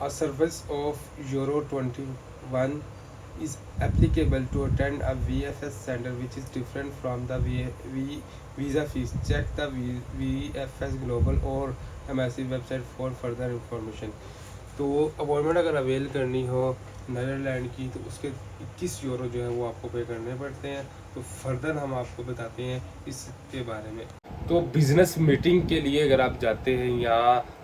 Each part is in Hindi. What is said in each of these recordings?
A service of Euro 21 is applicable to attend a VFS center which is different from the visa fees. Check the VFS Global और MSC website for further information. तो अपॉइंटमेंट अगर अवेल करनी हो नीदरलैंड की तो उसके 21 यूरो जो है वो आपको पे करने पड़ते हैं। तो फर्दर हम आपको बताते हैं इसके बारे में। तो बिज़नेस मीटिंग के लिए अगर आप जाते हैं या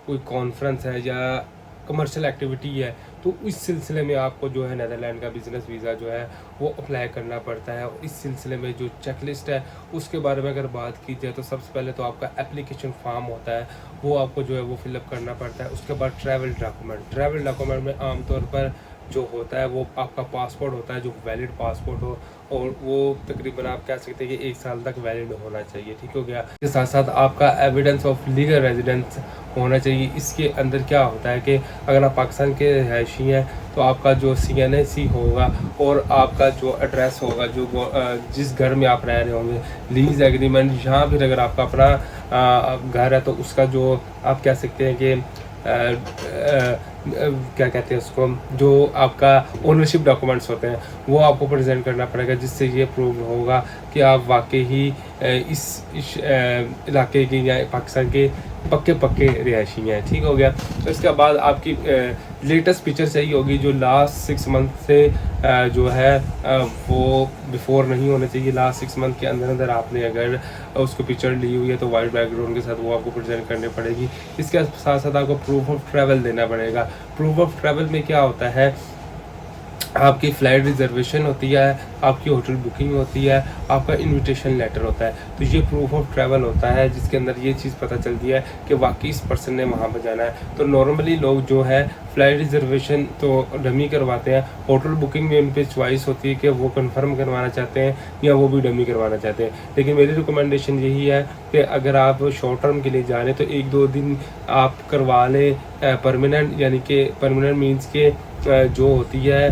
कोई कॉन्फ्रेंस है या कमर्शियल एक्टिविटी है तो इस सिलसिले में आपको जो है नीदरलैंड का बिज़नेस वीज़ा जो है वो अप्लाई करना पड़ता है। और इस सिलसिले में जो चेकलिस्ट है उसके बारे में अगर बात की जाए तो सबसे पहले तो आपका एप्लीकेशन फॉर्म होता है वो आपको जो है वो फिलअप करना पड़ता है। उसके बाद ट्रैवल डॉक्यूमेंट में आमतौर पर जो होता है वो आपका पासपोर्ट होता है जो वैलिड पासपोर्ट हो और वो तकरीबन आप कह सकते हैं कि 1 साल तक वैलिड होना चाहिए। ठीक हो गया। इसके साथ साथ आपका एविडेंस ऑफ लीगल रेजिडेंस होना चाहिए। इसके अंदर क्या होता है कि अगर आप पाकिस्तान के रहायशी हैं तो आपका जो CNAC होगा और आपका जो एड्रेस होगा जो जिस घर में आप रह रहे होंगे लीज एग्रीमेंट या फिर अगर आपका अपना घर है तो उसका जो आप कह सकते हैं कि क्या कहते हैं उसको जो आपका ओनरशिप डॉक्यूमेंट्स होते हैं वो आपको प्रेजेंट करना पड़ेगा जिससे ये प्रूव होगा कि आप वाकई ही इस इलाके के या पाकिस्तान के पक्के रिहायशी हैं। ठीक हो गया। तो इसके बाद आपकी लेटेस्ट पिक्चर चाहिए होगी जो लास्ट 6 मंथ से जो है वो बिफोर नहीं होना चाहिए। लास्ट 6 मंथ के अंदर आपने अगर उसको पिक्चर ली हुई है तो वाइट बैकग्राउंड के साथ वो आपको प्रेजेंट करनी पड़ेगी। इसके साथ साथ आपको प्रूफ ऑफ ट्रैवल देना पड़ेगा। प्रूफ ऑफ ट्रैवल में क्या होता है आपकी फ़्लाइट रिजर्वेशन होती है, आपकी होटल बुकिंग होती है, आपका इनविटेशन लेटर होता है। तो ये प्रूफ ऑफ ट्रैवल होता है जिसके अंदर ये चीज़ पता चलती है कि वाकई इस पर्सन ने वहाँ पर जाना है। तो नॉर्मली लोग जो है फ़्लाइट रिजर्वेशन तो डमी करवाते हैं, होटल बुकिंग में उन पर चॉइस होती है कि वो कंफर्म करवाना चाहते हैं या वो भी डमी करवाना चाहते हैं। लेकिन मेरी रिकमेंडेशन यही है कि अगर आप शॉर्ट टर्म के लिए जा रहे हैं तो 1-2 दिन आप करवा लें परमानेंट, यानी कि परमानेंट मीन्स के जो होती है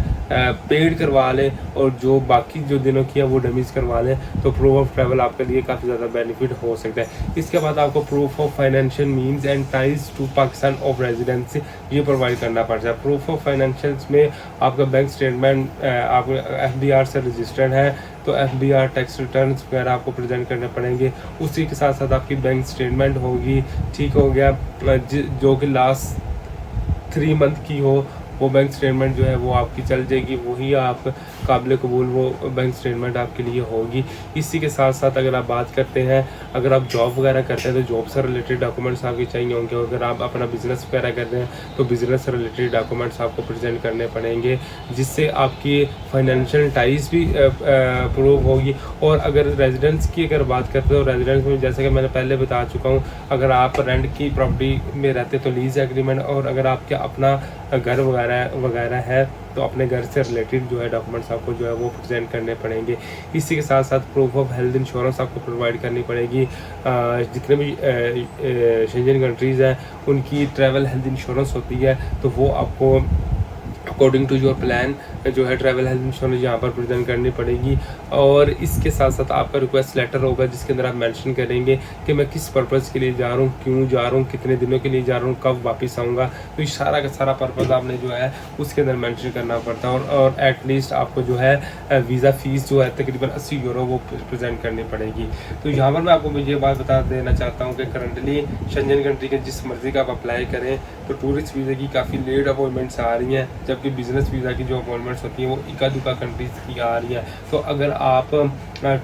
पेड करवा लें और जो बाकी जो दिनों की है वो डमीज करवा लें। तो प्रूफ ऑफ ट्रैवल आपके लिए काफ़ी ज़्यादा बेनिफिट हो सकता है। इसके बाद आपको proof of financial means and ties to Pakistan of residency ये प्रोवाइड करना पड़ता है। प्रूफ ऑफ फाइनेंशियल्स में आपका बैंक स्टेटमेंट आप FBR से रजिस्टर्ड है तो FBR टैक्स रिटर्न्स वगैरह आपको प्रेजेंट करने पड़ेंगे। उसी के साथ साथ आपकी बैंक स्टेटमेंट होगी। ठीक हो गया। जो कि लास्ट 3 मंथ की हो वो बैंक स्टेटमेंट जो है वो आपकी चल जाएगी, वही आप काबिल कबूल वो बैंक स्टेटमेंट आपके लिए होगी। इसी के साथ साथ अगर आप बात करते हैं अगर आप जॉब वगैरह करते हैं तो जॉब से रिलेटेड डॉक्यूमेंट्स आपके चाहिए होंगे। अगर आप अपना बिज़नेस वगैरह कर रहे हैं तो बिज़नेस से रिलेटेड डॉक्यूमेंट्स आपको प्रेजेंट करने पड़ेंगे जिससे आपकी फाइनेंशियल टाइज भी प्रूव होगी। और अगर रेजिडेंस की अगर बात करते हो रेजिडेंस में जैसे कि मैंने पहले बता चुका हूँ अगर आप रेंट की प्रॉपर्टी में रहते तो लीज एग्रीमेंट, और अगर आपके अपना घर वगैरह है तो अपने घर से रिलेटेड जो है डॉक्यूमेंट्स आपको जो है वो प्रेजेंट करने पड़ेंगे। इसी के साथ साथ प्रूफ ऑफ हेल्थ इंश्योरेंस आपको प्रोवाइड करनी पड़ेगी। जितने भी शेंजन कंट्रीज़ हैं उनकी ट्रैवल हेल्थ इंश्योरेंस होती है तो वो आपको अकॉर्डिंग टू योर प्लान जो है ट्रैवल हेल्थ इंश्योरेंस यहाँ पर प्रेजेंट करनी पड़ेगी। और इसके साथ साथ आपका रिक्वेस्ट लेटर होगा जिसके अंदर आप मेंशन करेंगे कि मैं किस पर्पज़ के लिए जा रहा हूँ, क्यों जा रहा हूँ, कितने दिनों के लिए जा रहा हूँ, कब वापस आऊँगा। तो इस सारा का सारा पर्पज़ आपने जो है उसके अंदर मेंशन करना पड़ता है। और एटलीस्ट आपको जो है वीज़ा फ़ीस जो है तकरीबन 80 यूरो वो प्रेजेंट करनी पड़ेगी। तो यहाँ पर मैं आपको ये बात बता देना चाहता हूँ कि करंटली शेंजन कंट्री के जिस मर्ज़ी का आप अप्लाई करें तो टूरिस्ट वीज़ा की काफ़ी लेट अपॉइंटमेंट्स आ रही हैं, जबकि बिज़नेस वीज़ा की जो अपॉइंटमेंट्स होती हैं वो इक्का दुक्का कंट्रीज़ की आ रही हैं। तो अगर आप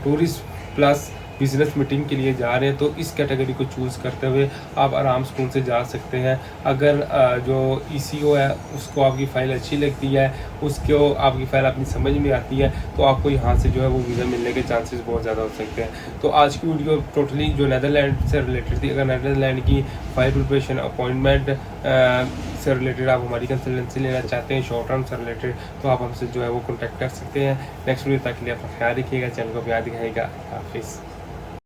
टूरिस्ट प्लस बिज़नेस मीटिंग के लिए जा रहे हैं तो इस कैटेगरी को चूज़ करते हुए आप आराम सुकून से जा सकते हैं। अगर जो ECO है उसको आपकी फ़ाइल अच्छी लगती है, उसको आपकी फ़ाइल अपनी समझ में आती है तो आपको यहाँ से जो है वो वीज़ा मिलने के चांसेस बहुत ज़्यादा हो सकते हैं। तो आज की वीडियो टोटली जो नीदरलैंड से रिलेटेड थी। अगर नीदरलैंड की फ़ाइल प्रिपरेशन अपॉइंटमेंट से रिलेटेड आप हमारी कंसल्टेंसी लेना चाहते हैं शॉर्ट टर्म से रिलेटेड तो आप हमसे जो है वो कॉन्टैक्ट कर सकते हैं। नेक्स्ट वीडियो तक के लिए अपना ख्याल रखिएगा, चैनल को प्यार दिखाइएगा। हाफिज़।